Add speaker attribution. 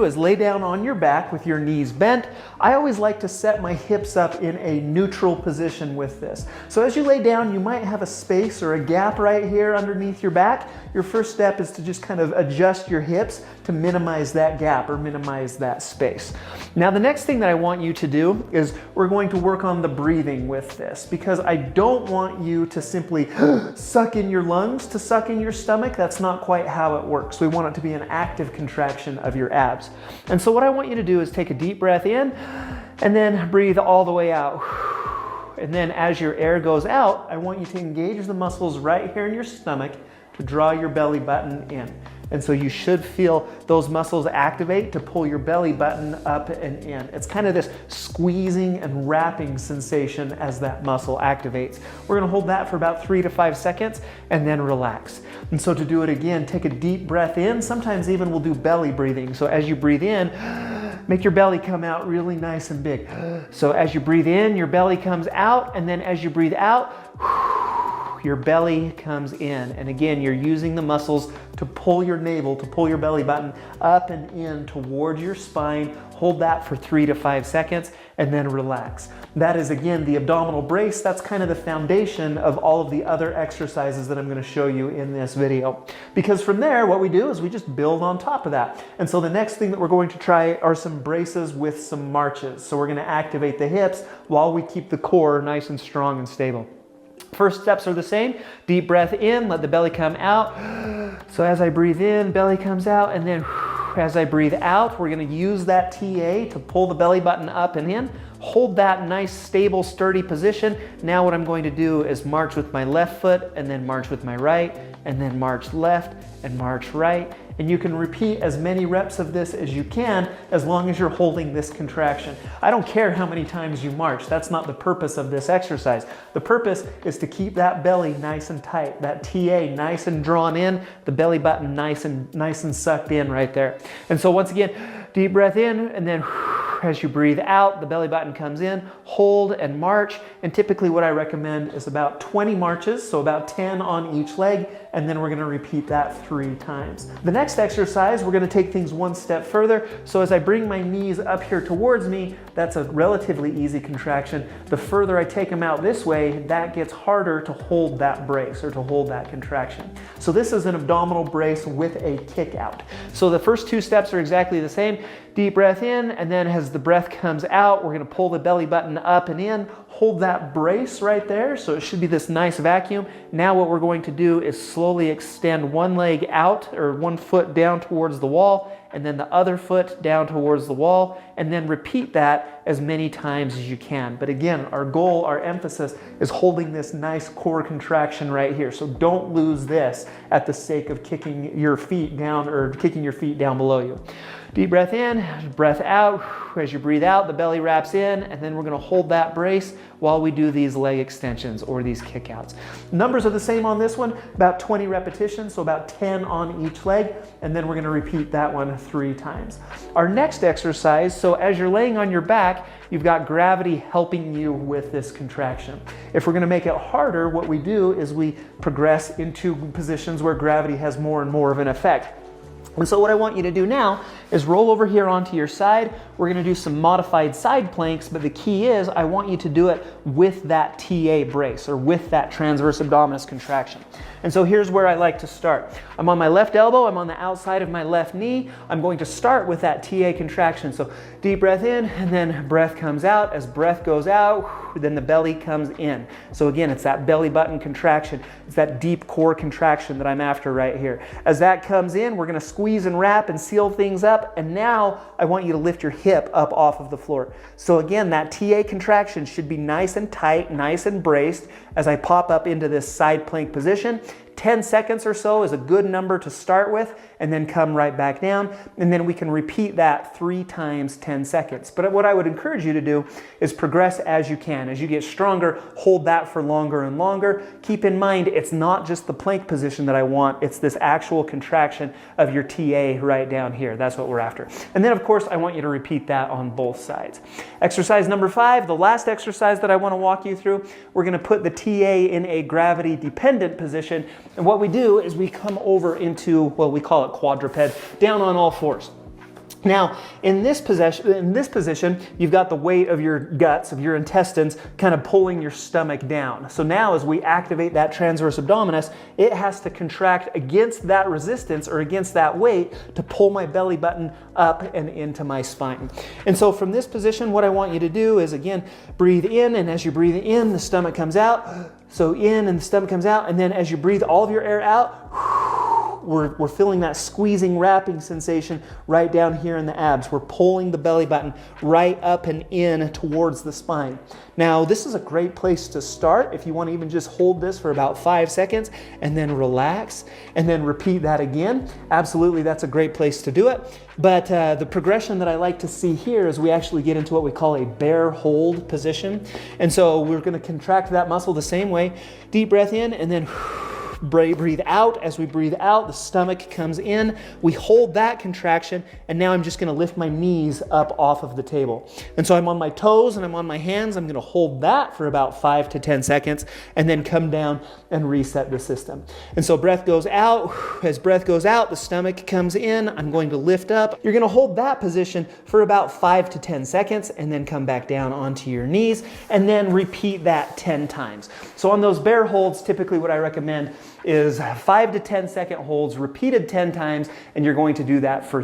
Speaker 1: Is lay down on your back with your knees bent. I always like to set my hips up in a neutral position with this. So as you lay down, you might have a space or a gap right here underneath your back. Your first step is to just kind of adjust your hips to minimize that gap or minimize that space. Now the next thing that I want you to do is we're going to work on the breathing with this, because I don't want you to simply suck in your lungs to suck in your stomach. That's not quite how it works. We want it to be an active contraction of your abs. And so what I want you to do is take a deep breath in and then breathe all the way out. And then as your air goes out, I want you to engage the muscles right here in your stomach to draw your belly button in. And so you should feel those muscles activate to pull your belly button up and in. It's kind of this squeezing and wrapping sensation as that muscle activates. We're gonna hold that for about 3 to 5 seconds and then relax. And so to do it again, take a deep breath in. Sometimes even we'll do belly breathing. So as you breathe in, make your belly come out really nice and big. So as you breathe in, your belly comes out, and then as you breathe out, your belly comes in. And again, you're using the muscles to pull your navel, to pull your belly button up and in toward your spine. Hold that for 3 to 5 seconds and then relax. That is, again, the abdominal brace. That's kind of the foundation of all of the other exercises that I'm going to show you in this video. Because from there, what we do is we just build on top of that. And so the next thing that we're going to try are some braces with some marches. So we're going to activate the hips while we keep the core nice and strong and stable. First steps are the same. Deep breath in, let the belly come out. So as I breathe in, belly comes out, and then as I breathe out, we're going to use that TA to pull the belly button up and in. Hold that nice, stable, sturdy position. Now what I'm going to do is march with my left foot, and then march with my right, and then march left and march right. And you can repeat as many reps of this as you can, as long as you're holding this contraction. I don't care how many times you march. That's not the purpose of this exercise. The purpose is to keep that belly nice and tight, that TA nice and drawn in, the belly button nice and sucked in right there. And so once again, deep breath in, and then as you breathe out, the belly button comes in, hold and march. And typically what I recommend is about 20 marches, so about 10 on each leg, and then we're gonna repeat that 3 times. The next exercise, we're gonna take things one step further. So as I bring my knees up here towards me, that's a relatively easy contraction. The further I take them out this way, that gets harder to hold that brace or to hold that contraction. So this is an abdominal brace with a kick out. So the first 2 steps are exactly the same. Deep breath in, and then as the breath comes out, we're gonna pull the belly button up and in. Hold that brace right there, so it should be this nice vacuum. Now what we're going to do is slowly extend one leg out, or one foot down towards the wall, and then the other foot down towards the wall, and then repeat that as many times as you can. But again, our goal, our emphasis is holding this nice core contraction right here. So don't lose this at the sake of kicking your feet down or kicking your feet down below you. Deep breath in, breath out. As you breathe out, the belly wraps in, and then we're gonna hold that brace while we do these leg extensions or these kickouts. Numbers are the same on this one, about 20 repetitions, so about 10 on each leg, and then we're gonna repeat that one 3 times. Our next exercise, so as you're laying on your back, you've got gravity helping you with this contraction. If we're gonna make it harder, what we do is we progress into positions where gravity has more and more of an effect. And so what I want you to do now is roll over here onto your side. We're gonna do some modified side planks, but the key is I want you to do it with that TA brace or with that transverse abdominis contraction. And so here's where I like to start. I'm on my left elbow, I'm on the outside of my left knee. I'm going to start with that TA contraction. So deep breath in, and then breath comes out. As breath goes out, then the belly comes in. So again, it's that belly button contraction. It's that deep core contraction that I'm after right here. As that comes in, we're gonna squeeze and wrap and seal things up. And now I want you to lift your hip up off of the floor. So again, that TA contraction should be nice and tight, nice and braced as I pop up into this side plank position. 10 seconds or so is a good number to start with, and then come right back down. And then we can repeat that 3 times 10 seconds. But what I would encourage you to do is progress as you can. As you get stronger, hold that for longer and longer. Keep in mind, it's not just the plank position that I want, it's this actual contraction of your TA right down here. That's what we're after. And then of course, I want you to repeat that on both sides. Exercise number 5, the last exercise that I want to walk you through, we're going to put the TA in a gravity dependent position. And what we do is we come over into, well, we call it quadruped, down on all fours. Now, in this position, you've got the weight of your guts, of your intestines, kind of pulling your stomach down. So now as we activate that transverse abdominis, it has to contract against that resistance or against that weight to pull my belly button up and into my spine. And so from this position, what I want you to do is, again, breathe in, and as you breathe in, the stomach comes out. So in and the stomach comes out, and then as you breathe all of your air out, we're feeling that squeezing, wrapping sensation right down here in the abs. We're pulling the belly button right up and in towards the spine. Now, this is a great place to start if you want to even just hold this for about 5 seconds and then relax and then repeat that again. Absolutely, that's a great place to do it. But the progression that I like to see here is we actually get into what we call a bear hold position. And so we're going to contract that muscle the same way. Deep breath in and then breathe out. As we breathe out, the stomach comes in. We hold that contraction, and now I'm just going to lift my knees up off of the table. And so I'm on my toes and I'm on my hands. I'm going to hold that for about 5 to 10 seconds and then come down and reset the system. And so breath goes out. As breath goes out, the stomach comes in. I'm going to lift up. You're going to hold that position for about 5 to 10 seconds and then come back down onto your knees and then repeat that 10 times. So on those bear holds, typically what I recommend is 5 to 10 second holds repeated 10 times, and you're going to do that for